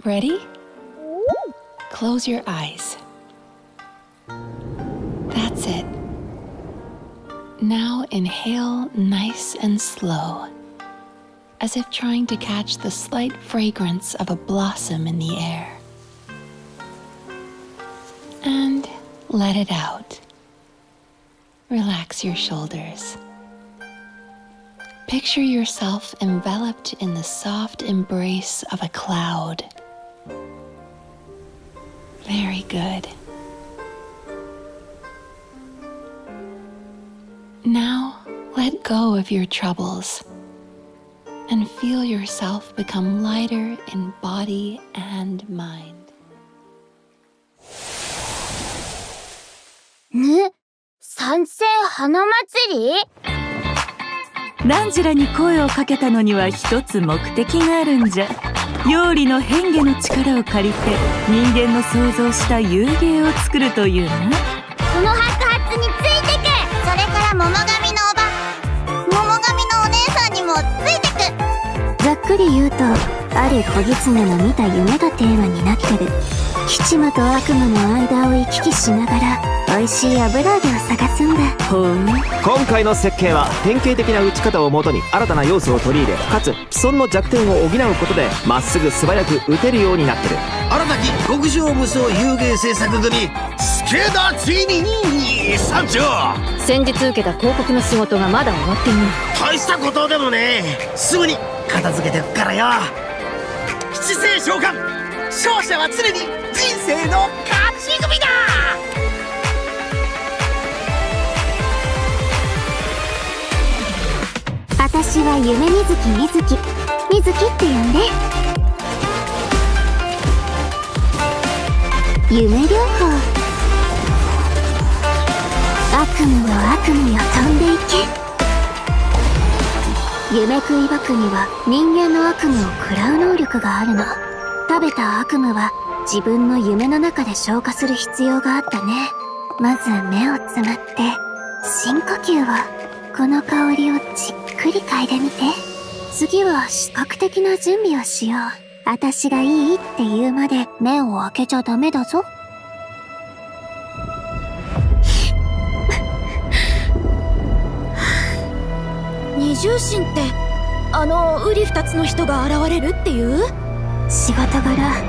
Ready? Close your eyes. That's it. Now inhale nice and slow, as if trying to catch the slight fragrance of a blossom in the air. And let it out. Relax your shoulders. Picture yourself enveloped in the soft embrace of a cloud. Very good. Now let go of your troubles and feel yourself become lighter in body and mind. 参戦花祭り？ナンジラに声をかけたのには一つ目的があるんじゃ。妖理の変化の力を借りて人間の想像した遊芸を作るというな。この白髪についてく。それから桃神のお姉さんにもついてく。ざっくり言うと、ある小狐の見た夢がテーマになってる。吉魔と悪夢の間を行き来しながら美味しい油揚げを探すんだ。今回の設計は典型的な打ち方をもとに新たな要素を取り入れ、かつ既存の弱点を補うことでまっすぐ素早く打てるようになってる。新たき極上無双遊芸制作組スケダついに参上。先日受けた広告の仕事がまだ終わっていない。大したことでもね、すぐに片付けてくからよ。七星召喚、勝者は常に人生の勝ち組だ。私は夢みずきみずきって呼んで。夢療法。悪夢よ悪夢よ飛んでいけ。夢食いバクには人間の悪夢を食らう能力があるの。食べた悪夢は自分の夢の中で消化する必要があったね。まず目をつむって深呼吸を。この香りをじっくり嗅いでみて。次は視覚的な準備をしよう。私がいいって言うまで目を開けちゃダメだぞ。二重心ってウリ二つの人が現れるっていう？仕事柄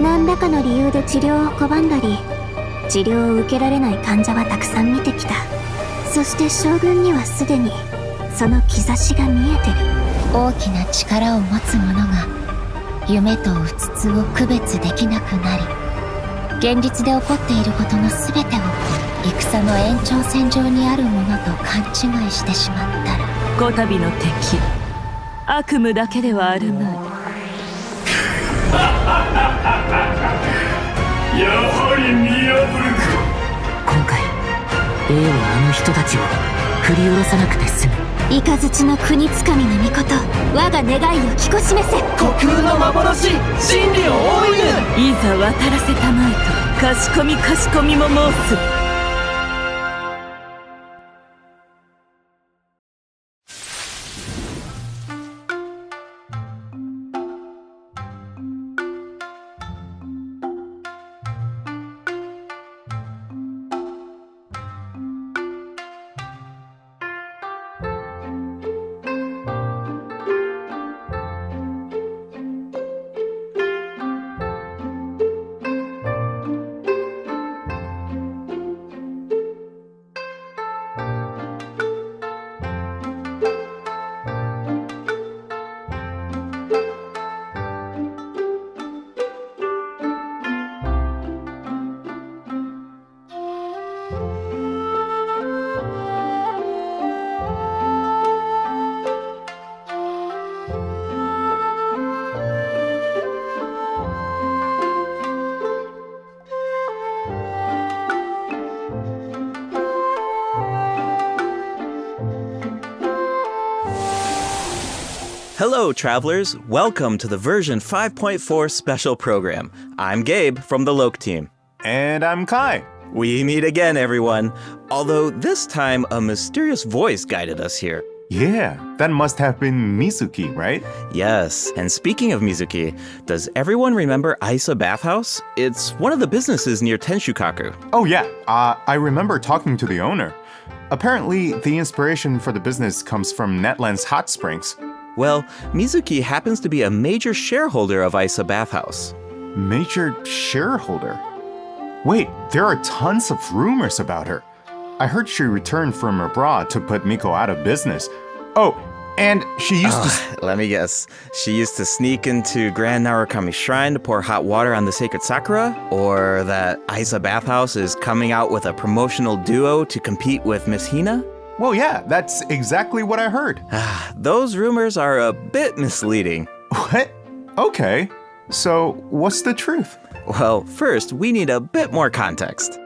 何らかの理由で治療を拒んだり、治療を受けられない患者はたくさん見てきた。そして将軍にはすでにその兆しが見えてる。大きな力を持つ者が夢とうつつを区別できなくなり、現実で起こっていることの全てを戦の延長線上にあるものと勘違いしてしまったら、こたびの敵悪夢だけではあるまい。やはり見破るか。今回Aはあの人たちを振り下ろさなくて済む。雷の国つかみの御事、我が願いを聞こしめせ。虚空の幻、真理を追いぬ。いざ渡らせたまえとかしこみも申す。Hello, travelers. Welcome to the version 5.4 special program. I'm Gabe from the Loke team. And I'm Kai. We meet again, everyone. Although this time a mysterious voice guided us here. Yeah, that must have been Mizuki, right? Yes, and speaking of Mizuki, does everyone remember Aisa Bathhouse? It's one of the businesses near Tenshukaku. Oh yeah, I remember talking to the owner. Apparently, the inspiration for the business comes from Netland's hot springs. Well, Mizuki happens to be a major shareholder of Aisa Bathhouse. Major shareholder? Wait, there are tons of rumors about her. I heard she returned from abroad to put Miko out of business. Oh, and she used to... Let me guess. She used to sneak into Grand Narukami Shrine to pour hot water on the sacred sakura? Or that Aisa Bathhouse is coming out with a promotional duo to compete with Miss Hina? Well, yeah, that's exactly what I heard. Those rumors are a bit misleading. What? Okay. So, what's the truth? Well, first, we need a bit more context.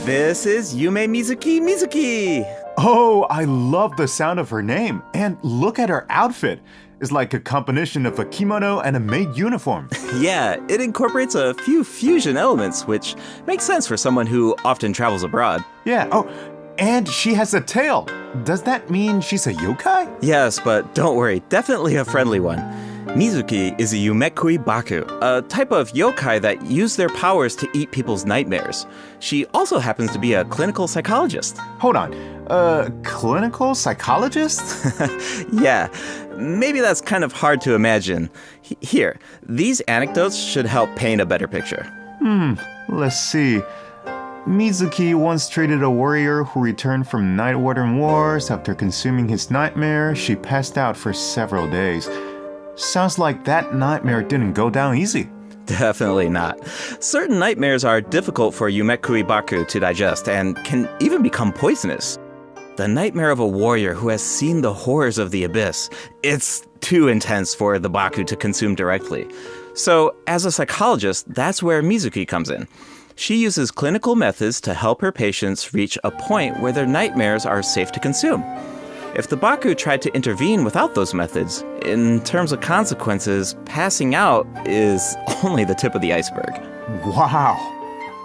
This is Yume Mizuki. Oh, I love the sound of her name. And look at her outfit. It's like a combination of a kimono and a maid uniform. Yeah, it incorporates a few fusion elements, which makes sense for someone who often travels abroad. Yeah, oh, and she has a tail. Does that mean she's a yokai? Yes, but don't worry, definitely a friendly one. Mizuki is a Yumekui Baku, a type of yokai that use their powers to eat people's nightmares. She also happens to be a clinical psychologist. Hold on, clinical psychologist? Yeah, maybe that's kind of hard to imagine. Here, these anecdotes should help paint a better picture. Let's see. Mizuki once treated a warrior who returned from Night Warden Wars. After consuming his nightmare, she passed out for several days. Sounds like that nightmare didn't go down easy. Definitely not. Certain nightmares are difficult for Yumekui Baku to digest and can even become poisonous. The nightmare of a warrior who has seen the horrors of the abyss, it's too intense for the Baku to consume directly. So, as a psychologist, that's where Mizuki comes in. She uses clinical methods to help her patients reach a point where their nightmares are safe to consume. If the Baku tried to intervene without those methods, in terms of consequences, passing out is only the tip of the iceberg. Wow.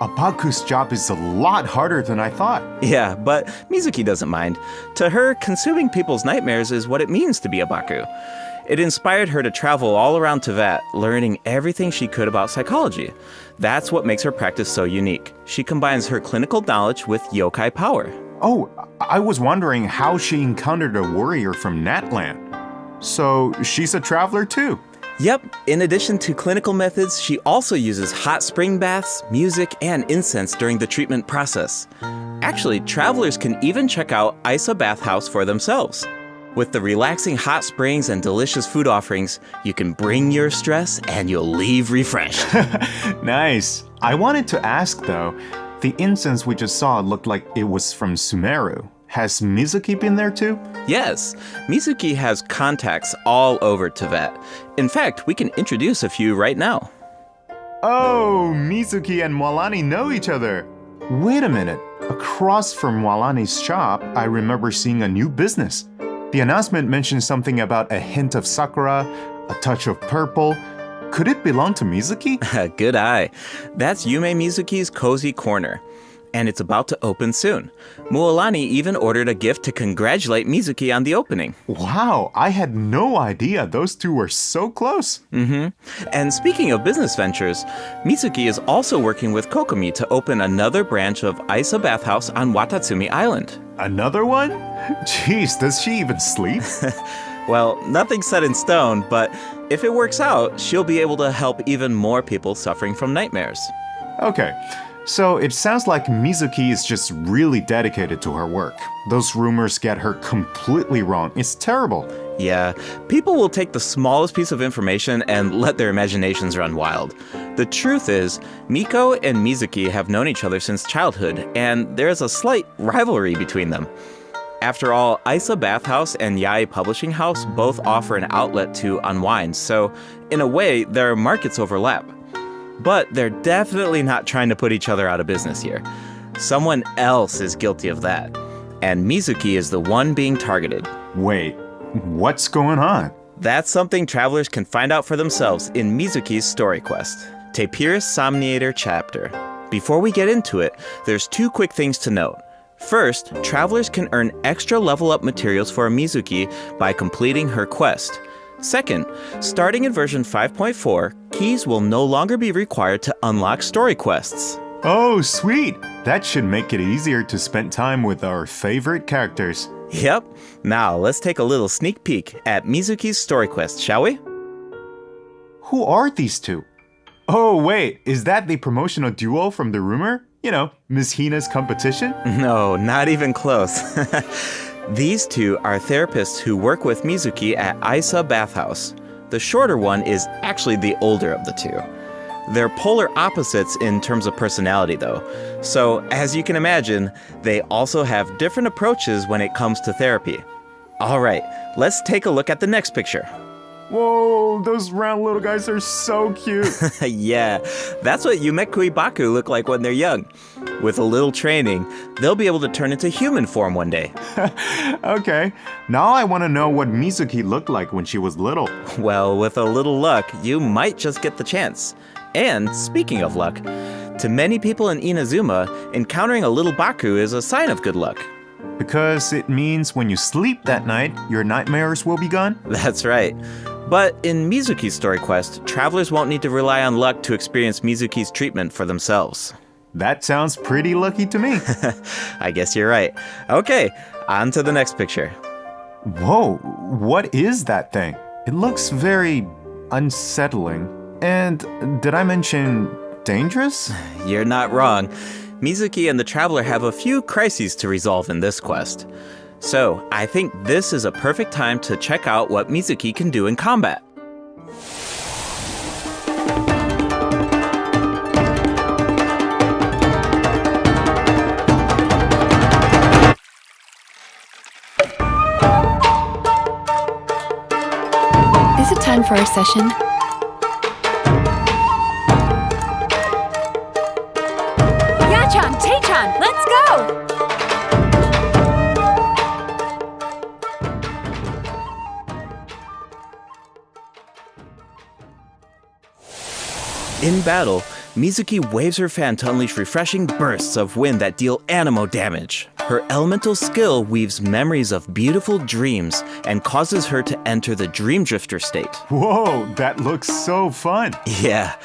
A Baku's job is a lot harder than I thought. Yeah, but Mizuki doesn't mind. To her, consuming people's nightmares is what it means to be a Baku. It inspired her to travel all around Teyvat, learning everything she could about psychology. That's what makes her practice so unique. She combines her clinical knowledge with yokai power. Oh, I was wondering how she encountered a warrior from Natland. So she's a traveler too. Yep, in addition to clinical methods, she also uses hot spring baths, music, and incense during the treatment process. Actually, travelers can even check out Aisa Bathhouse for themselves. With the relaxing hot springs and delicious food offerings, you can bring your stress and you'll leave refreshed. Nice. I wanted to ask though, the incense we just saw looked like it was from Sumeru. Has Mizuki been there too? Yes, Mizuki has contacts all over Teyvat. In fact, we can introduce a few right now. Oh, Mizuki and Mwalani know each other. Wait a minute. Across from Mwalani's shop, I remember seeing a new business. The announcement mentioned something about a hint of sakura, a touch of purple. Could it belong to Mizuki? Good eye. That's Yume Mizuki's Cozy Corner. And it's about to open soon. Mualani even ordered a gift to congratulate Mizuki on the opening. Wow, I had no idea those two were so close. And speaking of business ventures, Mizuki is also working with Kokomi to open another branch of Aisa Bathhouse on Watatsumi Island. Another one? Jeez, does she even sleep? Well, nothing's set in stone, but if it works out, she'll be able to help even more people suffering from nightmares. Okay, so it sounds like Mizuki is just really dedicated to her work. Those rumors get her completely wrong. It's terrible. Yeah, people will take the smallest piece of information and let their imaginations run wild. The truth is, Miko and Mizuki have known each other since childhood, and there is a slight rivalry between them. After all, Aisa Bathhouse and Yae Publishing House both offer an outlet to unwind, so in a way, their markets overlap. But they're definitely not trying to put each other out of business here. Someone else is guilty of that, and Mizuki is the one being targeted. Wait, what's going on? That's something travelers can find out for themselves in Mizuki's story quest, Tapirus Somniator chapter. Before we get into it, there's two quick things to note. First, travelers can earn extra level up materials for Mizuki by completing her quest. Second, starting in version 5.4, keys will no longer be required to unlock story quests. Oh, sweet! That should make it easier to spend time with our favorite characters. Yep. Now, let's take a little sneak peek at Mizuki's story quest, shall we? Who are these two? Oh, wait, is that the promotional duo from the rumor? You know, Ms. Hina's competition? No, not even close. These two are therapists who work with Mizuki at Isa Bathhouse. The shorter one is actually the older of the two. They're polar opposites in terms of personality, though. So, as you can imagine, they also have different approaches when it comes to therapy. All right, let's take a look at the next picture. Whoa, those round little guys are so cute. Yeah, that's what Yumekui Baku look like when they're young. With a little training, they'll be able to turn into human form one day. Okay, now I want to know what Mizuki looked like when she was little. Well, with a little luck, you might just get the chance. And speaking of luck, to many people in Inazuma, encountering a little Baku is a sign of good luck. Because it means when you sleep that night, your nightmares will be gone? That's right. But in Mizuki's story quest, travelers won't need to rely on luck to experience Mizuki's treatment for themselves. That sounds pretty lucky to me. I guess you're right. Okay, on to the next picture. Whoa, what is that thing? It looks very unsettling. And did I mention dangerous? You're not wrong. Mizuki and the traveler have a few crises to resolve in this quest. So, I think this is a perfect time to check out what Mizuki can do in combat. Is it time for our session? Ya-chan, Tae-chan, let's go! In battle, Mizuki waves her fan to unleash refreshing bursts of wind that deal anemo damage. Her elemental skill weaves memories of beautiful dreams and causes her to enter the Dream Drifter state. Whoa, that looks so fun. Yeah,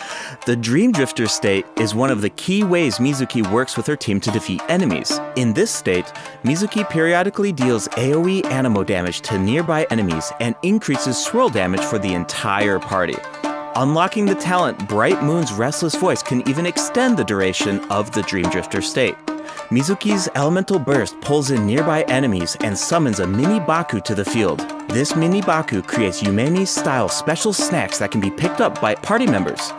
the Dream Drifter state is one of the key ways Mizuki works with her team to defeat enemies. In this state, Mizuki periodically deals AoE anemo damage to nearby enemies and increases swirl damage for the entire party. Unlocking the talent Bright Moon's Restless Voice can even extend the duration of the Dream Drifter state. Mizuki's elemental burst pulls in nearby enemies and summons a mini Baku to the field. This mini Baku creates Yumeni-style special snacks that can be picked up by party members.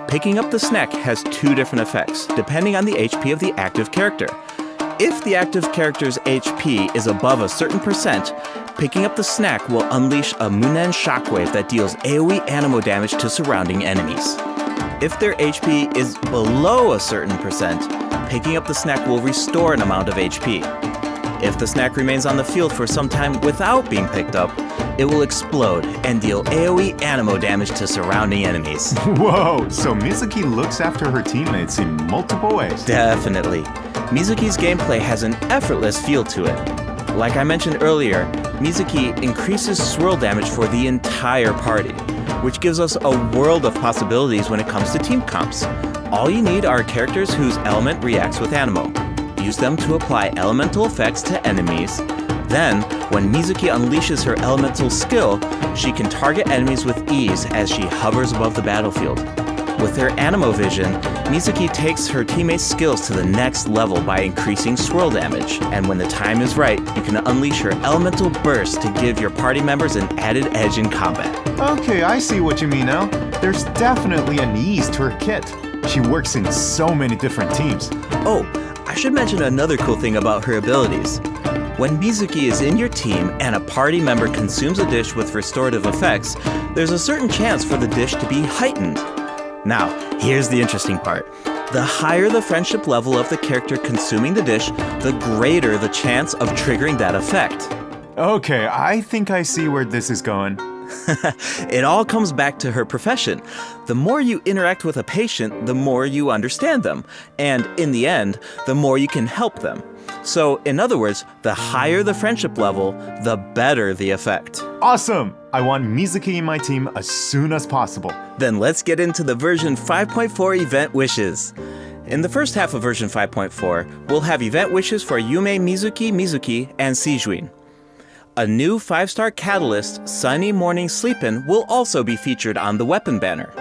Picking up the snack has two different effects, depending on the HP of the active character. If the active character's HP is above a certain percent, picking up the snack will unleash a Munen shockwave that deals AoE anemo damage to surrounding enemies. If their HP is below a certain percent, picking up the snack will restore an amount of HP. If the snack remains on the field for some time without being picked up, it will explode and deal AoE anemo damage to surrounding enemies. Whoa, so Mizuki looks after her teammates in multiple ways. Definitely. Mizuki's gameplay has an effortless feel to it. Like I mentioned earlier, Mizuki increases swirl damage for the entire party, which gives us a world of possibilities when it comes to team comps. All you need are characters whose element reacts with anemo. Use them to apply elemental effects to enemies. Then, when Mizuki unleashes her elemental skill, she can target enemies with ease as she hovers above the battlefield. With her anemo vision, Mizuki takes her teammates' skills to the next level by increasing swirl damage, and when the time is right, you can unleash her elemental burst to give your party members an added edge in combat. Okay, I see what you mean now. There's definitely an ease to her kit. She works in so many different teams. Oh, I should mention another cool thing about her abilities. When Mizuki is in your team and a party member consumes a dish with restorative effects, there's a certain chance for the dish to be heightened. Now, here's the interesting part. The higher the friendship level of the character consuming the dish, the greater the chance of triggering that effect. Okay, I think I see where this is going. It all comes back to her profession. The more you interact with a patient, the more you understand them. And in the end, the more you can help them. So, in other words, the higher the friendship level, the better the effect. Awesome! I want Mizuki in my team as soon as possible. Then let's get into the version 5.4 event wishes. In the first half of version 5.4, we'll have event wishes for Yume Mizuki, and Seijuin. A new 5-star catalyst, Sunny Morning Sleepin', will also be featured on the weapon banner.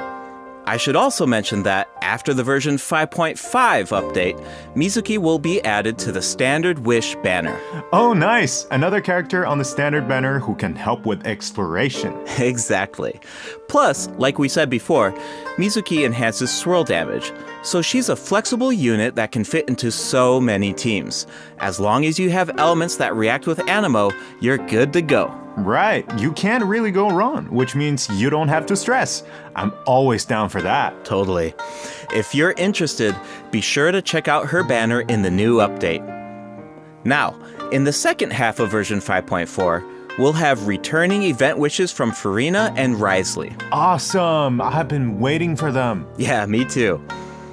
I should also mention that after the version 5.5 update, Mizuki will be added to the standard wish banner. Oh, nice! Another character on the standard banner who can help with exploration. Exactly. Plus, like we said before, Mizuki enhances swirl damage, so she's a flexible unit that can fit into so many teams. As long as you have elements that react with Animo, you're good to go. Right, you can't really go wrong, which means you don't have to stress. I'm always down for that. Totally. If you're interested, be sure to check out her banner in the new update. Now, in the second half of version 5.4, we'll have returning event wishes from Farina and Risley. Awesome! I've been waiting for them. Yeah, me too.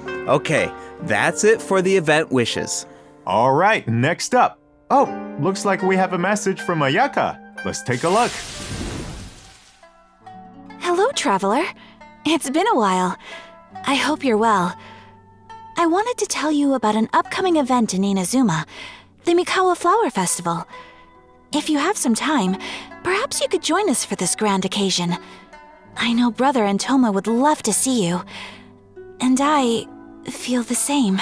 Okay, that's it for the event wishes. All right, next up. Oh, looks like we have a message from Ayaka. Let's take a look. Hello, traveler. It's been a while. I hope you're well. I wanted to tell you about an upcoming event in Inazuma, the Mikawa Flower Festival. If you have some time, perhaps you could join us for this grand occasion. I know Brother and Toma would love to see you. And I feel the same.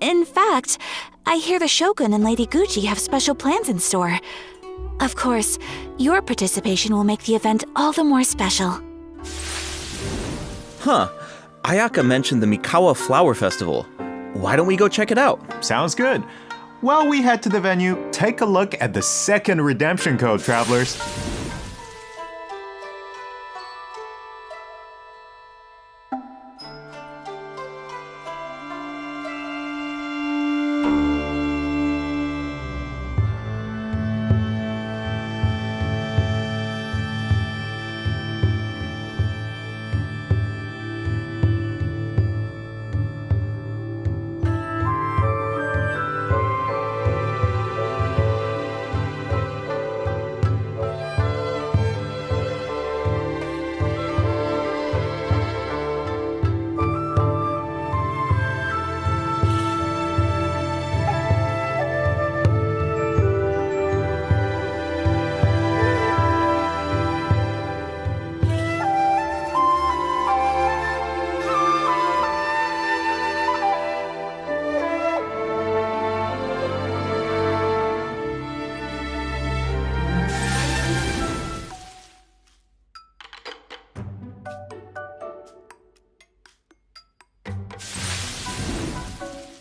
In fact, I hear the Shogun and Lady Gucci have special plans in store. Of course, your participation will make the event all the more special. Huh. Ayaka mentioned the Mikawa Flower Festival. Why don't we go check it out? Sounds good. While we head to the venue, take a look at the second redemption code, travelers.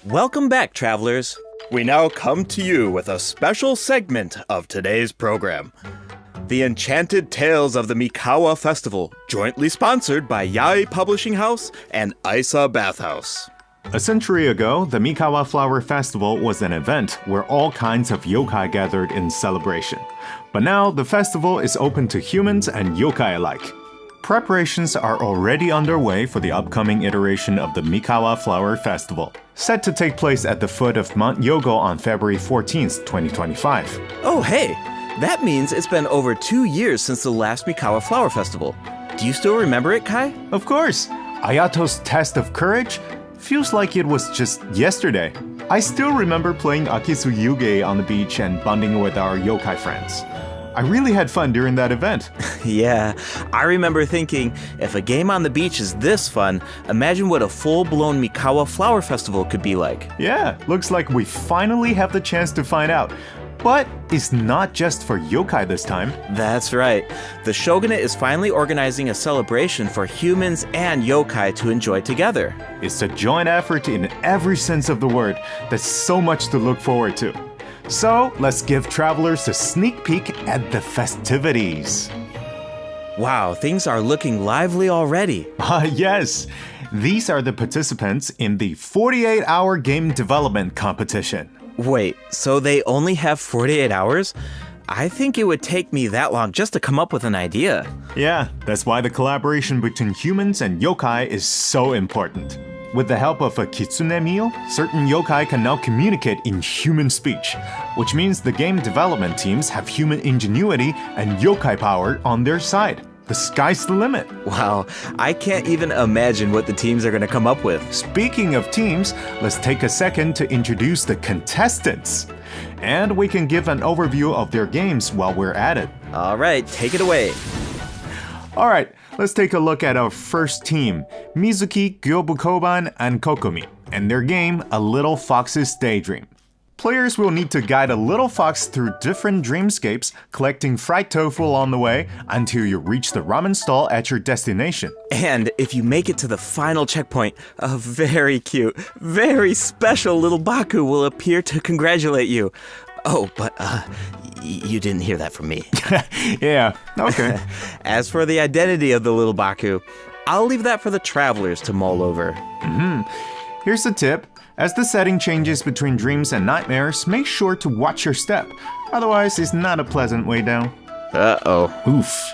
Welcome back, travelers. We now come to you with a special segment of today's program. The Enchanted Tales of the Mikawa Festival, jointly sponsored by Yae Publishing House and Isa Bathhouse. A century ago, the Mikawa Flower Festival was an event where all kinds of yokai gathered in celebration. But now, the festival is open to humans and yokai alike. Preparations are already underway for the upcoming iteration of the Mikawa Flower Festival, set to take place at the foot of Mount Yogo on February 14th, 2025. Oh, hey! That means it's been over 2 years since the last Mikawa Flower Festival. Do you still remember it, Kai? Of course! Ayato's test of courage feels like it was just yesterday. I still remember playing Akisu Yuge on the beach and bonding with our yokai friends. I really had fun during that event. Yeah, I remember thinking, if a game on the beach is this fun, imagine what a full-blown Mikawa Flower Festival could be like. Yeah, looks like we finally have the chance to find out. But it's not just for yokai this time. That's right. The Shogunate is finally organizing a celebration for humans and yokai to enjoy together. It's a joint effort in every sense of the word. There's so much to look forward to. So, let's give travelers a sneak peek at the festivities. Wow, things are looking lively already. Yes. These are the participants in the 48-hour game development competition. Wait, so they only have 48 hours? I think it would take me that long just to come up with an idea. Yeah, that's why the collaboration between humans and yokai is so important. with the help of a kitsune meal, certain yokai can now communicate in human speech, which means the game development teams have human ingenuity and yokai power on their side. The sky's the limit. Wow, I can't even imagine what the teams are going to come up with. Speaking of teams, let's take a second to introduce the contestants. And we can give an overview of their games while we're at it. All right, take it away. All right, let's take a look at our first team, Mizuki, Gyobukoban, and Kokomi, and their game, A Little Fox's Daydream. Players will need to guide a little fox through different dreamscapes, collecting fried tofu on the way until you reach the ramen stall at your destination. And if you make it to the final checkpoint, a very cute, very special little Baku will appear to congratulate you. Oh, but you didn't hear that from me. Yeah, okay. As for the identity of the little Baku, I'll leave that for the travelers to mull over. Here's a tip. As the setting changes between dreams and nightmares, make sure to watch your step. Otherwise, it's not a pleasant way down. Uh-oh. Oof.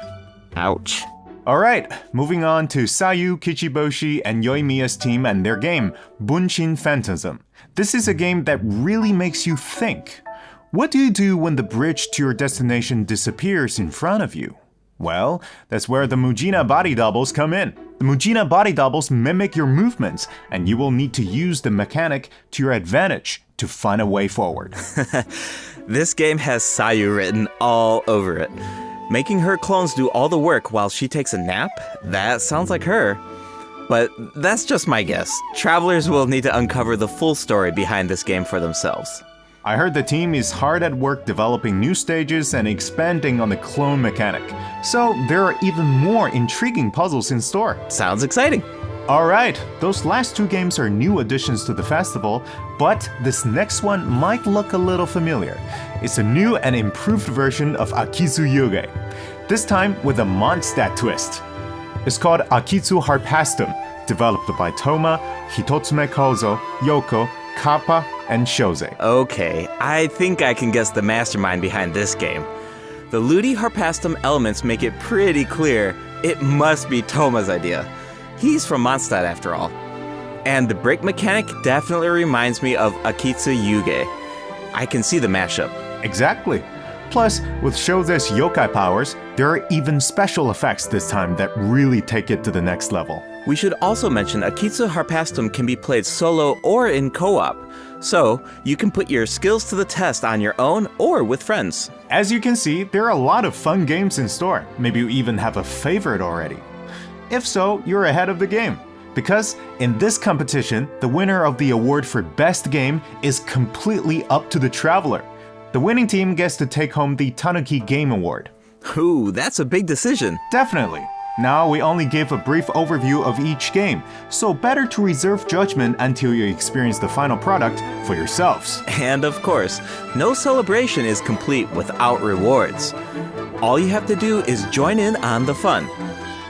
Ouch. Alright, moving on to Sayu, Kichiboshi, and Yoimiya's team and their game, Bunshin Phantasm. This is a game that really makes you think. What do you do when the bridge to your destination disappears in front of you? Well, that's where the Mujina body doubles come in. The Mujina body doubles mimic your movements, and you will need to use the mechanic to your advantage to find a way forward. This game has Sayu written all over it. Making her clones do all the work while she takes a nap? That sounds like her. But that's just my guess. Travelers will need to uncover the full story behind this game for themselves. I heard the team is hard at work developing new stages and expanding on the clone mechanic. So there are even more intriguing puzzles in store. Sounds exciting. Alright, those last two games are new additions to the festival, but this next one might look a little familiar. It's a new and improved version of Akitsu Yuge, this time with a Mondstadt twist. It's called Akitsu Harpastum, developed by Toma, Hitotsume Kozo, Yoko, Kappa, and Shoze. Okay, I think I can guess the mastermind behind this game. The Ludi Harpastum elements make it pretty clear it must be Toma's idea. He's from Mondstadt after all. And the break mechanic definitely reminds me of Akitsu Yuge. I can see the mashup. Exactly. Plus, with Shoze's yokai powers, there are even special effects this time that really take it to the next level. We should also mention Akitsu Harpastum can be played solo or in co-op, so you can put your skills to the test on your own or with friends. As you can see, there are a lot of fun games in store. Maybe you even have a favorite already. If so, you're ahead of the game. Because in this competition, the winner of the award for Best Game is completely up to the traveler. The winning team gets to take home the Tanuki Game Award. Ooh, that's a big decision. Definitely. Now we only gave a brief overview of each game, so better to reserve judgment until you experience the final product for yourselves. And of course, no celebration is complete without rewards. All you have to do is join in on the fun.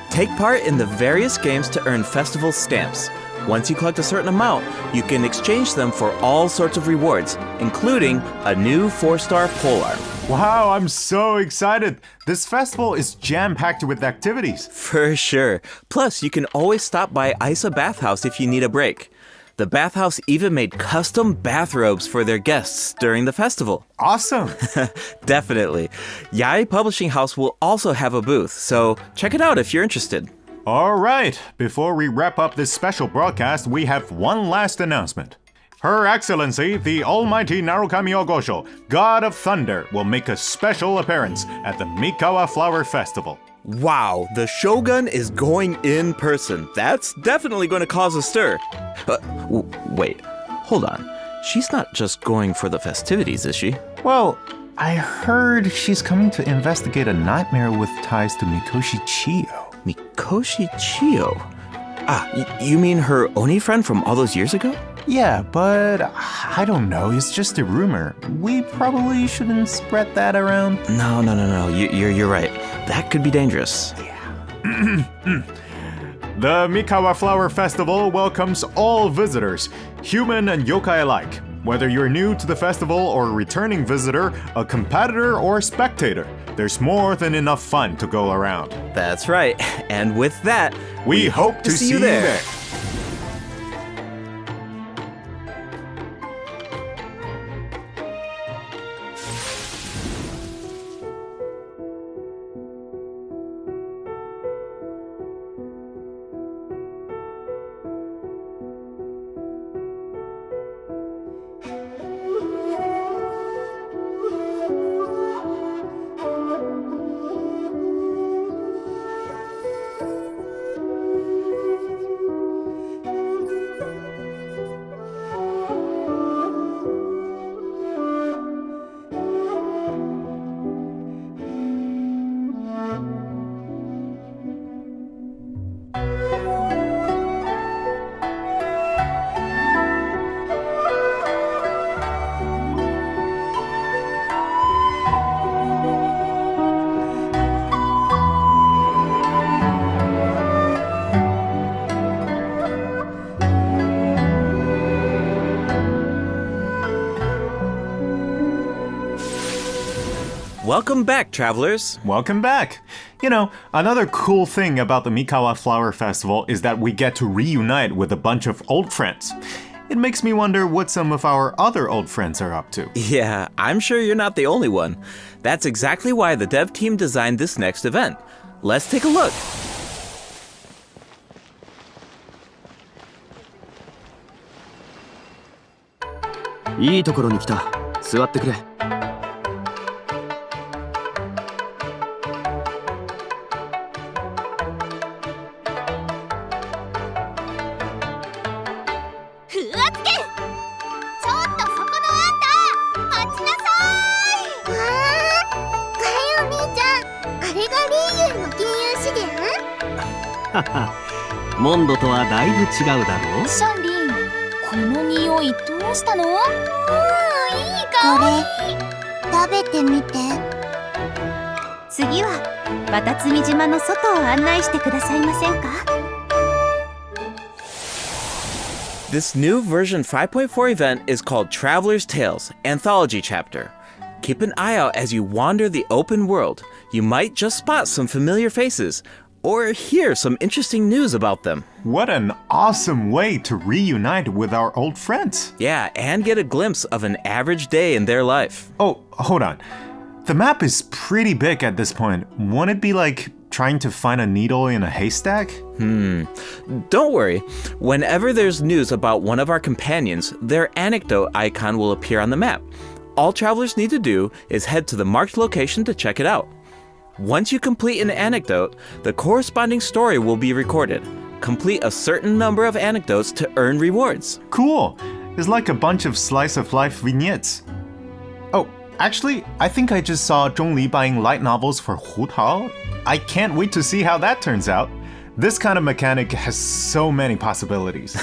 Take part in the various games to earn festival stamps. Once you collect a certain amount, you can exchange them for all sorts of rewards, including a new 4-star polearm. Wow, I'm so excited! This festival is jam-packed with activities. For sure. Plus, you can always stop by Isa Bathhouse if you need a break. The bathhouse even made custom bathrobes for their guests during the festival. Awesome! Definitely. Yae Publishing House will also have a booth, so check it out if you're interested. Alright, before we wrap up this special broadcast, we have one last announcement. Her Excellency, the Almighty Narukami Ogosho, God of Thunder, will make a special appearance at the Mikawa Flower Festival. Wow, the Shogun is going in person. That's definitely going to cause a stir. But wait, hold on. She's not just going for the festivities, is she? Well, I heard she's coming to investigate a nightmare with ties to Mikoshi Chiyo. Mikoshi Chiyo? You mean her Oni friend from all those years ago? Yeah, but I don't know. It's just a rumor. We probably shouldn't spread that around. No. You're right. That could be dangerous. Yeah. The Mikawa Flower Festival welcomes all visitors, human and yokai alike. Whether you're new to the festival or a returning visitor, a competitor or a spectator, there's more than enough fun to go around. That's right. And with that, we hope to see you there. Welcome back, travelers. Welcome back. You know, another cool thing about the Mikawa Flower Festival is that we get to reunite with a bunch of old friends. It makes me wonder what some of our other old friends are up to. Yeah, I'm sure you're not the only one. That's exactly why the dev team designed this next event. Let's take a look.いいところに来た。座ってくれ。モンドとはだいぶ違うだろう。シャンリン、この匂いどうしたの？いい香り。これ食べてみて。次はバタツミ島の外を案内してくださいませんか？ This new version 5.4 event is called Traveler's Tales Anthology Chapter. Keep an eye out as you wander the open world. You might just spot some familiar faces or hear some interesting news about them. What an awesome way to reunite with our old friends. Yeah, and get a glimpse of an average day in their life. Oh, hold on. The map is pretty big at this point. Won't it be like trying to find a needle in a haystack? Don't worry. Whenever there's news about one of our companions, their anecdote icon will appear on the map. All travelers need to do is head to the marked location to check it out. Once you complete an anecdote, the corresponding story will be recorded. Complete a certain number of anecdotes to earn rewards. Cool. It's like a bunch of slice of life vignettes. Oh, actually, I think I just saw Zhongli buying light novels for Hu Tao. I can't wait to see how that turns out. This kind of mechanic has so many possibilities.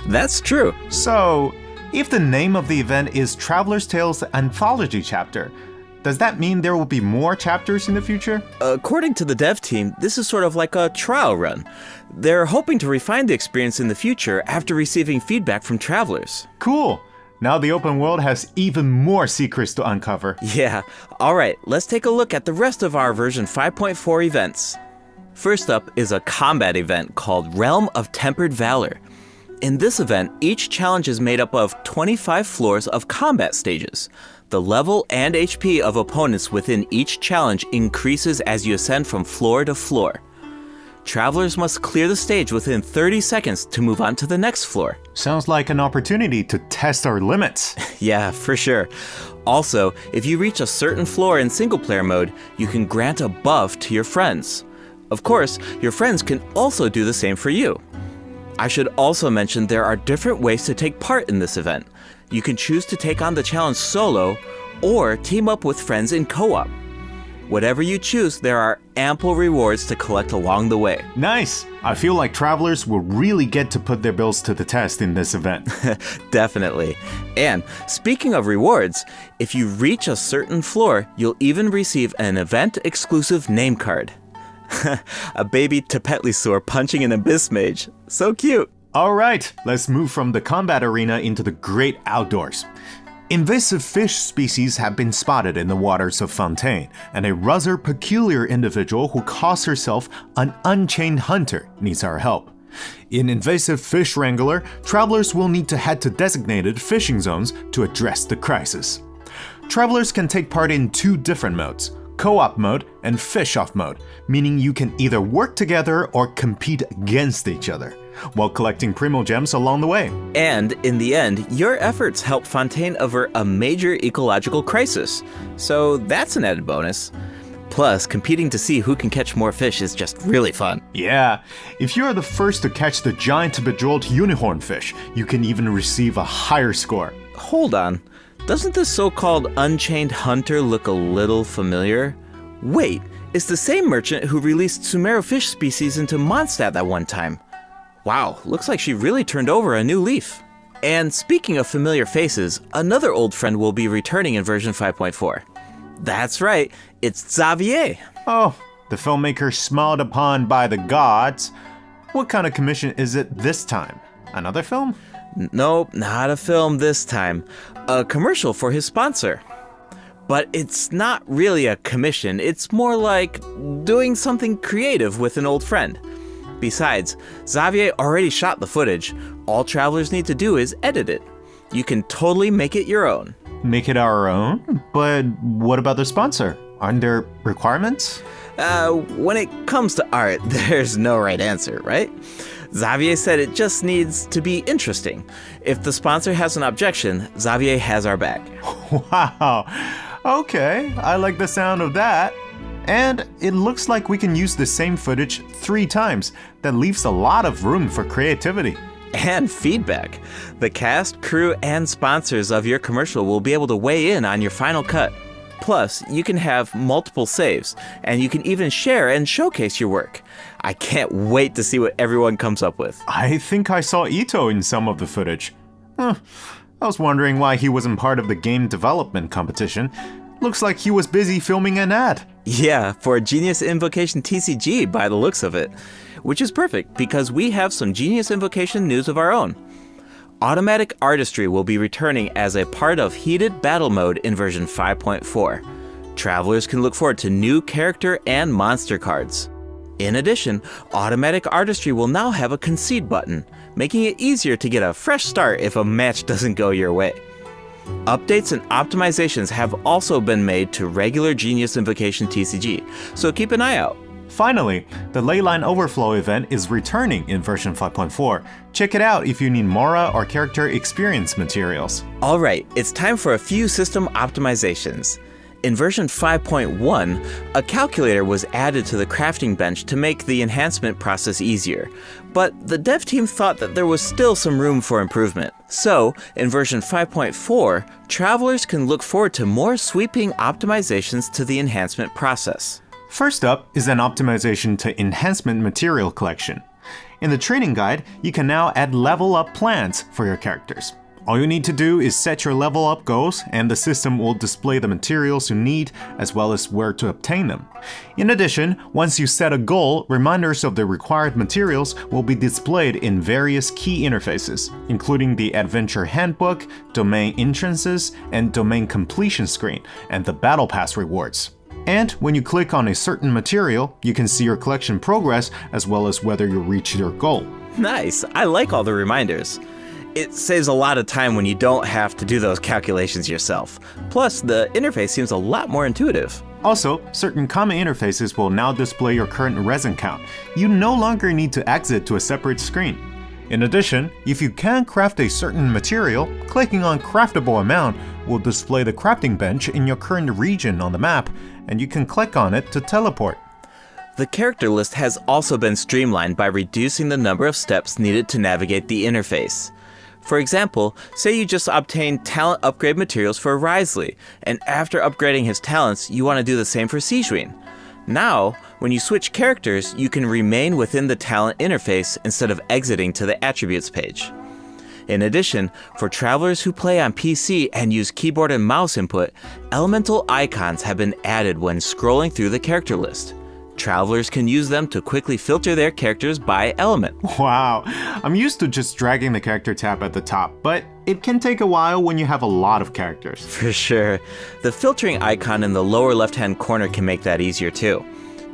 That's true. So, if the name of the event is Traveler's Tales Anthology Chapter, does that mean there will be more chapters in the future? According to the dev team, this is sort of like a trial run. They're hoping to refine the experience in the future after receiving feedback from travelers. Cool. Now the open world has even more secrets to uncover. Yeah. All right, let's take a look at the rest of our version 5.4 events. First up is a combat event called Realm of Tempered Valor. In this event, each challenge is made up of 25 floors of combat stages. The level and HP of opponents within each challenge increases as you ascend from floor to floor. Travelers must clear the stage within 30 seconds to move on to the next floor. Sounds like an opportunity to test our limits. Yeah, for sure. Also, if you reach a certain floor in single-player mode, you can grant a buff to your friends. Of course, your friends can also do the same for you. I should also mention there are different ways to take part in this event. You can choose to take on the challenge solo or team up with friends in co-op. Whatever you choose, there are ample rewards to collect along the way. Nice! I feel like travelers will really get to put their bills to the test in this event. Definitely. And speaking of rewards, if you reach a certain floor, you'll even receive an event-exclusive name card. A baby Tepetlisaur punching an abyss mage. So cute. Alright, let's move from the combat arena into the great outdoors. Invasive fish species have been spotted in the waters of Fontaine, and a rather peculiar individual who calls herself an unchained hunter needs our help. In Invasive Fish Wrangler, travelers will need to head to designated fishing zones to address the crisis. Travelers can take part in two different modes, co-op mode and fish-off mode, meaning you can either work together or compete against each other, while collecting Primo Gems along the way. And in the end, your efforts help Fontaine avert a major ecological crisis. So that's an added bonus. Plus, competing to see who can catch more fish is just really fun. Yeah, if you are the first to catch the giant bejeweled unicorn fish, you can even receive a higher score. Hold on. Doesn't this so-called Unchained Hunter look a little familiar? Wait, it's the same merchant who released Sumeru fish species into Mondstadt that one time. Wow, looks like she really turned over a new leaf. And speaking of familiar faces, another old friend will be returning in version 5.4. That's right, it's Xavier. Oh, the filmmaker smiled upon by the gods. What kind of commission is it this time? Another film? Nope, not a film this time. A commercial for his sponsor. But it's not really a commission, it's more like doing something creative with an old friend. Besides, Xavier already shot the footage. All travelers need to do is edit it. You can totally make it your own. Make it our own? But what about the sponsor? Aren't there requirements? When it comes to art, there's no right answer, right? Xavier said it just needs to be interesting. If the sponsor has an objection, Xavier has our back. Wow. Okay, I like the sound of that. And it looks like we can use the same footage 3 times. That leaves a lot of room for creativity. And feedback. The cast, crew, and sponsors of your commercial will be able to weigh in on your final cut. Plus, you can have multiple saves, and you can even share and showcase your work. I can't wait to see what everyone comes up with. I think I saw Ito in some of the footage. I was wondering why he wasn't part of the game development competition. Looks like he was busy filming an ad. Yeah, for Genius Invocation TCG by the looks of it. Which is perfect, because we have some Genius Invocation news of our own. Automatic Artistry will be returning as a part of Heated Battle Mode in version 5.4. Travelers can look forward to new character and monster cards. In addition, Automatic Artistry will now have a concede button, making it easier to get a fresh start if a match doesn't go your way. Updates and optimizations have also been made to regular Genius Invocation TCG, so keep an eye out. Finally, the Leyline Overflow event is returning in version 5.4. Check it out if you need Mora or character experience materials. Alright, it's time for a few system optimizations. In version 5.1, a calculator was added to the crafting bench to make the enhancement process easier, but the dev team thought that there was still some room for improvement. So, in version 5.4, travelers can look forward to more sweeping optimizations to the enhancement process. First up is an optimization to enhancement material collection. In the training guide, you can now add level up plans for your characters. All you need to do is set your level up goals, and the system will display the materials you need as well as where to obtain them. In addition, once you set a goal, reminders of the required materials will be displayed in various key interfaces, including the Adventure Handbook, Domain Entrances, and Domain Completion screen, and the Battle Pass rewards. And when you click on a certain material, you can see your collection progress as well as whether you reached your goal. Nice, I like all the reminders. It saves a lot of time when you don't have to do those calculations yourself. Plus, the interface seems a lot more intuitive. Also, certain common interfaces will now display your current resin count. You no longer need to exit to a separate screen. In addition, if you can craft a certain material, clicking on Craftable Amount will display the crafting bench in your current region on the map, and you can click on it to teleport. The character list has also been streamlined by reducing the number of steps needed to navigate the interface. For example, say you just obtained talent upgrade materials for Risley, and after upgrading his talents, you want to do the same for Sijuin. Now, when you switch characters, you can remain within the talent interface instead of exiting to the attributes page. In addition, for travelers who play on PC and use keyboard and mouse input, elemental icons have been added when scrolling through the character list. Travelers can use them to quickly filter their characters by element. Wow, I'm used to just dragging the character tab at the top, but it can take a while when you have a lot of characters. For sure. The filtering icon in the lower left-hand corner can make that easier too.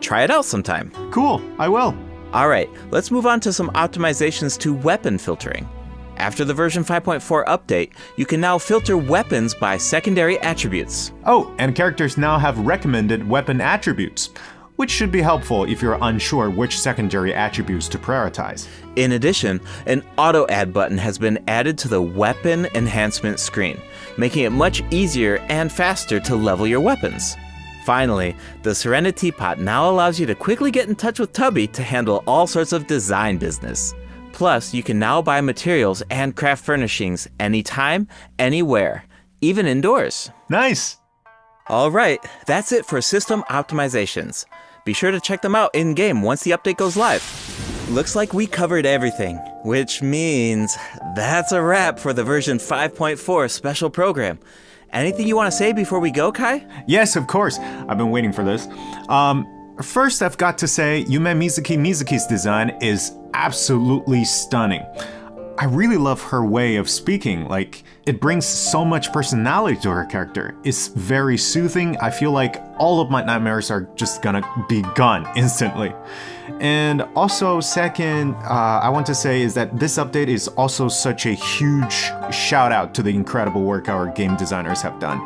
Try it out sometime. Cool, I will. Alright, let's move on to some optimizations to weapon filtering. After the version 5.4 update, you can now filter weapons by secondary attributes. Oh, and characters now have recommended weapon attributes, which should be helpful if you're unsure which secondary attributes to prioritize. In addition, an auto add button has been added to the weapon enhancement screen, making it much easier and faster to level your weapons. Finally, the Serenity Pot now allows you to quickly get in touch with Tubby to handle all sorts of design business. Plus, you can now buy materials and craft furnishings anytime, anywhere, even indoors. Nice! Alright, that's it for system optimizations. Be sure to check them out in-game once the update goes live. Looks like we covered everything, which means that's a wrap for the version 5.4 special program. Anything you want to say before we go, Kai? Yes, of course. I've been waiting for this. First, I've got to say, Yume Mizuki's design is absolutely stunning. I really love her way of speaking. Like, it brings so much personality to her character. It's very soothing. I feel like all of my nightmares are just gonna be gone instantly. And also, second, I want to say is that this update is also such a huge shout out to the incredible work our game designers have done.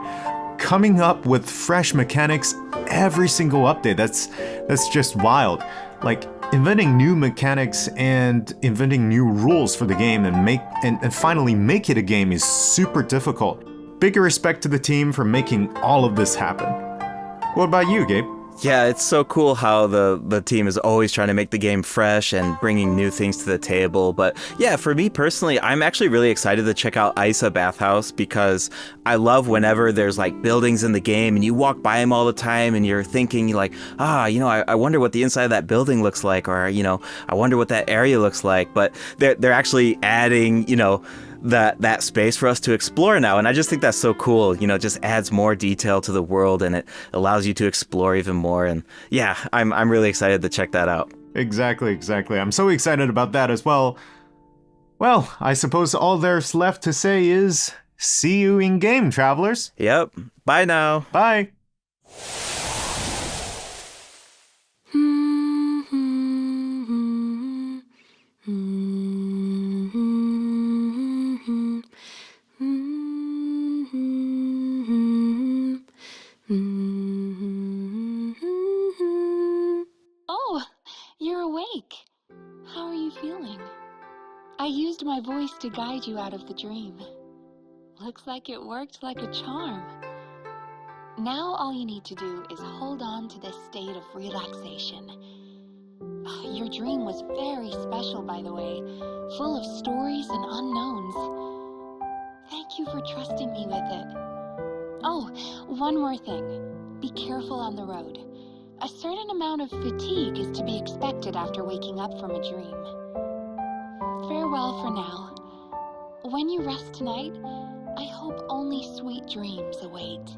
Coming up with fresh mechanics every single update, that's just wild. Like, inventing new mechanics and inventing new rules for the game and finally make it a game is super difficult. Big respect to the team for making all of this happen. What about you, Gabe? Yeah, it's so cool how the team is always trying to make the game fresh and bringing new things to the table. But yeah, for me personally, I'm actually really excited to check out Isa Bathhouse because I love whenever there's like buildings in the game and you walk by them all the time and you're thinking like, I wonder what the inside of that building looks like, or, I wonder what that area looks like. But they're actually adding, that space for us to explore now, and I just think that's so cool. Just adds more detail to the world and it allows you to explore even more. And yeah, I'm really excited to check that out. Exactly. I'm so excited about that as well. Well, I suppose all there's left to say is see you in game, travelers. Yep. Bye now. Bye. Oh, you're awake. How are you feeling? I used my voice to guide you out of the dream. Looks like it worked like a charm. Now all you need to do is hold on to this state of relaxation. Your dream was very special, by the way, full of stories and unknowns. Thank you for trusting me with it. Oh, one more thing. Be careful on the road. A certain amount of fatigue is to be expected after waking up from a dream. Farewell for now. When you rest tonight, I hope only sweet dreams await.